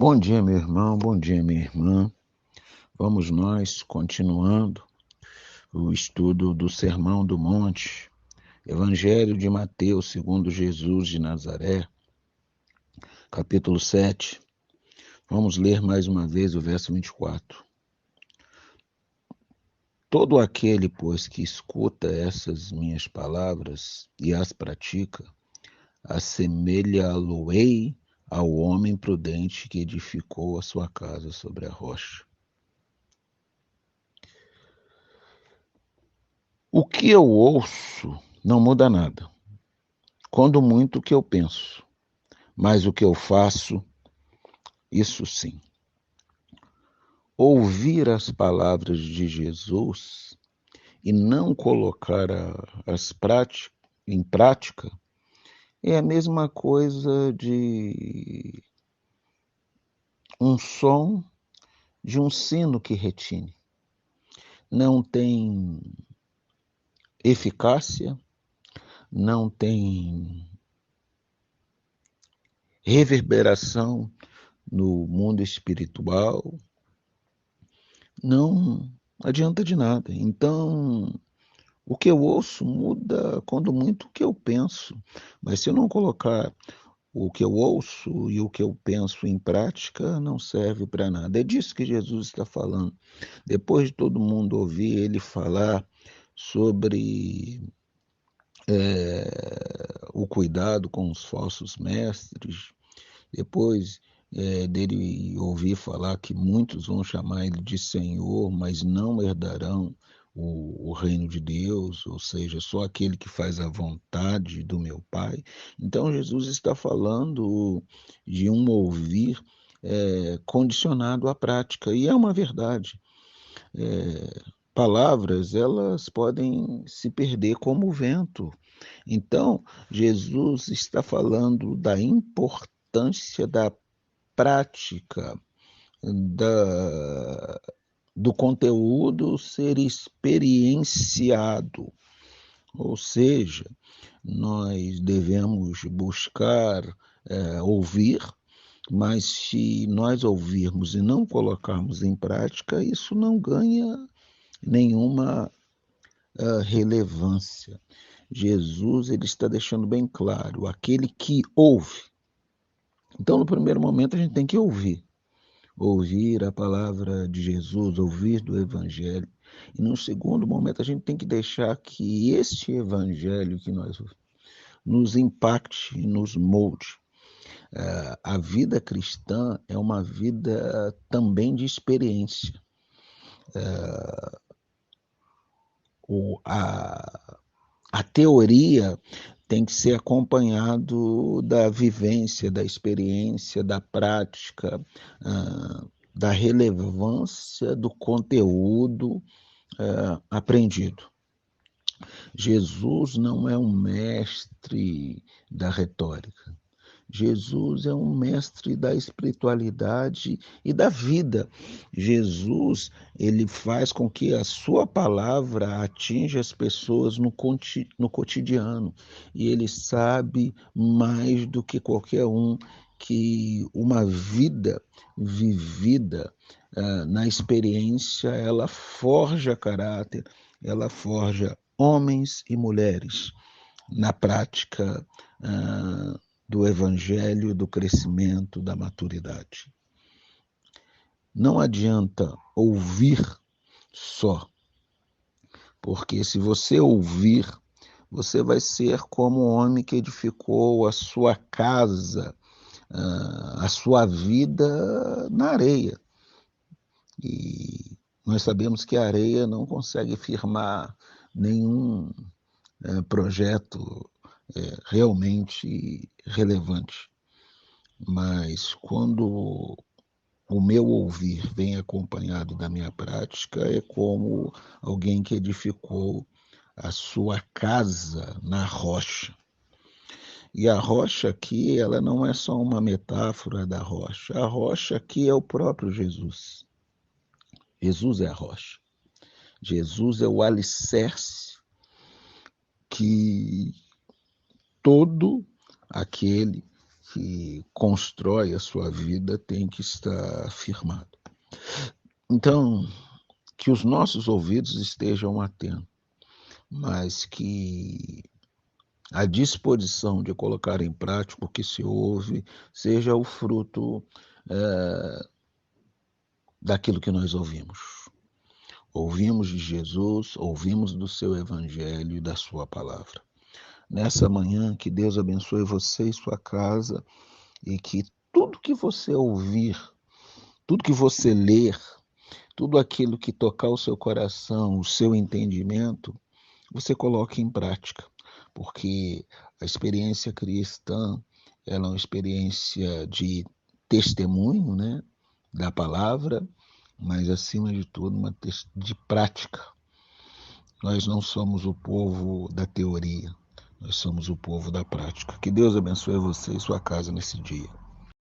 Bom dia, meu irmão, bom dia, minha irmã. Vamos nós continuando o estudo do Sermão do Monte, Evangelho de Mateus, segundo Jesus de Nazaré, capítulo 7. Vamos ler mais uma vez o verso 24. Todo aquele, pois, que escuta essas minhas palavras e as pratica, assemelha-lo-ei ao homem prudente que edificou a sua casa sobre a rocha. O que eu ouço não muda nada. Quando muito o que eu penso, mas o que eu faço, isso sim. Ouvir as palavras de Jesus e não colocar em prática é a mesma coisa de um som de um sino que retine. Não tem eficácia, não tem reverberação no mundo espiritual, não adianta de nada. Então, o que eu ouço muda, quando muito, o que eu penso. Mas se eu não colocar o que eu ouço e o que eu penso em prática, não serve para nada. É disso que Jesus está falando. Depois de todo mundo ouvir ele falar sobre o cuidado com os falsos mestres, depois dele ouvir falar que muitos vão chamar ele de Senhor, mas não herdarão o reino de Deus, ou seja, só aquele que faz a vontade do meu Pai. Então Jesus está falando de um ouvir condicionado à prática, e é uma verdade. Palavras, elas podem se perder como o vento. Então, Jesus está falando da importância da prática, da, do conteúdo ser experienciado. Ou seja, nós devemos buscar ouvir, mas se nós ouvirmos e não colocarmos em prática, isso não ganha nenhuma relevância. Jesus ele está deixando bem claro, aquele que ouve. Então, no primeiro momento, a gente tem que ouvir a palavra de Jesus, ouvir do Evangelho. E no segundo momento, a gente tem que deixar que este Evangelho que nós nos impacte, nos molde. A vida cristã é uma vida também de experiência. A teoria tem que ser acompanhado da vivência, da experiência, da prática, da relevância do conteúdo aprendido. Jesus não é um mestre da retórica. Jesus é um mestre da espiritualidade e da vida. Jesus, ele faz com que a sua palavra atinja as pessoas no cotidiano. E ele sabe mais do que qualquer um que uma vida vivida na experiência, ela forja caráter, ela forja homens e mulheres na prática do evangelho, do crescimento, da maturidade. Não adianta ouvir só, porque se você ouvir, você vai ser como o homem que edificou a sua casa, a sua vida na areia. E nós sabemos que a areia não consegue firmar nenhum projeto realmente relevante. Mas quando o meu ouvir vem acompanhado da minha prática, é como alguém que edificou a sua casa na rocha. E a rocha aqui, ela não é só uma metáfora da rocha. A rocha aqui é o próprio Jesus. Jesus é a rocha. Jesus é o alicerce que todo aquele que constrói a sua vida tem que estar firmado. Então, que os nossos ouvidos estejam atentos, mas que a disposição de colocar em prática o que se ouve seja o fruto daquilo que nós ouvimos. Ouvimos de Jesus, ouvimos do seu evangelho e da sua palavra. Nessa manhã, que Deus abençoe você e sua casa e que tudo que você ouvir, tudo que você ler, tudo aquilo que tocar o seu coração, o seu entendimento, você coloque em prática, porque a experiência cristã ela é uma experiência de testemunho, né, da palavra, mas acima de tudo de prática. Nós não somos o povo da teoria, nós somos o povo da prática. Que Deus abençoe você e sua casa nesse dia.